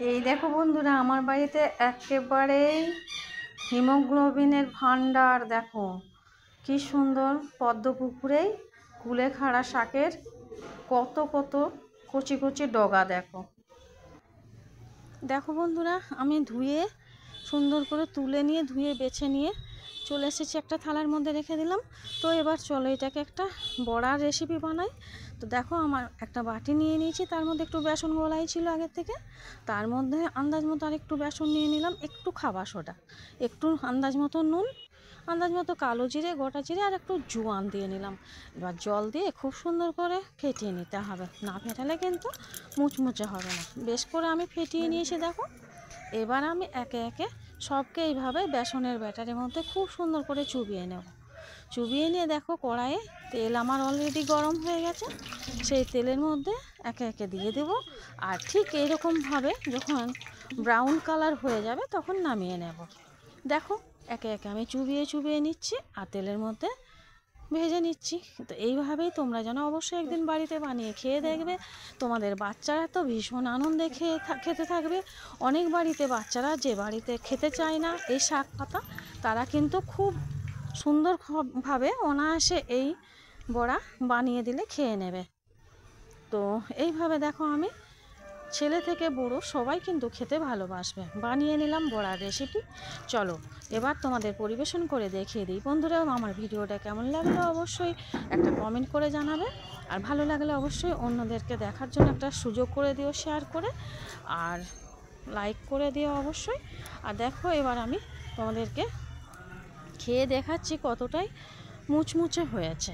এই দেখো বন্ধুরা, আমার বাড়িতে একেবারেই হিমোগ্লোবিনের ভান্ডার। দেখো কি সুন্দর পদ্ম পুকুরেই কুলেখাড়া শাকের কত কত কচি কচি ডগা। দেখো দেখো বন্ধুরা, আমি ধুয়ে সুন্দর করে তুলে নিয়ে ধুয়ে বেছে নিয়ে চলে এসেছি, একটা থালার মধ্যে রেখে দিলাম। তো এবার চলো এটাকে একটা বড়ার রেসিপি বানাই। তো দেখো আমার একটা বাটি নিয়ে নিয়েছি, তার মধ্যে একটু বেসন গোলাই ছিল আগের থেকে, তার মধ্যে আন্দাজ মতো আর একটু বেসন নিয়ে নিলাম, একটু খাবার সোডা, একটু আন্দাজ মতো নুন, আন্দাজ মতো কালো জিরে, গোটা জিরে আর একটু জোয়ান দিয়ে নিলাম। এবার জল দিয়ে খুব সুন্দর করে ফেটিয়ে নিতে হবে, না ফেটালে কিন্তু মুচমুচে হবে না। বেশ করে আমি ফেটিয়ে নিয়েছি। দেখো এবার আমি একে একে সবকে এইভাবে বেসনের ব্যাটারের মধ্যে খুব সুন্দর করে চুবিয়ে নেব। চুবিয়ে নিয়ে দেখো কড়াইয়ে তেল আমার অলরেডি গরম হয়ে গেছে, সেই তেলের মধ্যে একে একে দিয়ে দেব। আর ঠিক এইরকমভাবে যখন ব্রাউন কালার হয়ে যাবে তখন নামিয়ে নেব। দেখো একে একে আমি চুবিয়ে চুবিয়ে নিচ্ছি আর তেলের মধ্যে ভেজে নিচ্ছি। তো এইভাবেই তোমরা যেন অবশ্যই একদিন বাড়িতে বানিয়ে খেয়ে দেখবে। তোমাদের বাচ্চারা তো ভীষণ আনন্দে খেতে থাকবে। অনেক বাড়িতে বাচ্চারা যে বাড়িতে খেতে চায় না এই শাক পাতা, তারা কিন্তু খুব সুন্দরভাবে অনায়াসে এই বড়া বানিয়ে দিলে খেয়ে নেবে। তো এইভাবে দেখো আমি ছেলে থেকে বুড়ো সবাই কিন্তু খেতে ভালোবাসবে। বানিয়ে নিলাম বড়ার রেসিপি। চলো এবার তোমাদের পরিবেশন করে দেখিয়ে দিই। বন্ধুরা, আমার ভিডিওটা কেমন লাগলো অবশ্যই একটা কমেন্ট করে জানাবে, আর ভালো লাগলে অবশ্যই অন্যদেরকে দেখার জন্য একটা সুযোগ করে দিও শেয়ার করে, আর লাইক করে দিও অবশ্যই। আর দেখো এবার আমি তোমাদেরকে খেয়ে দেখাচ্ছি কতটাই মুচমুচে হয়েছে।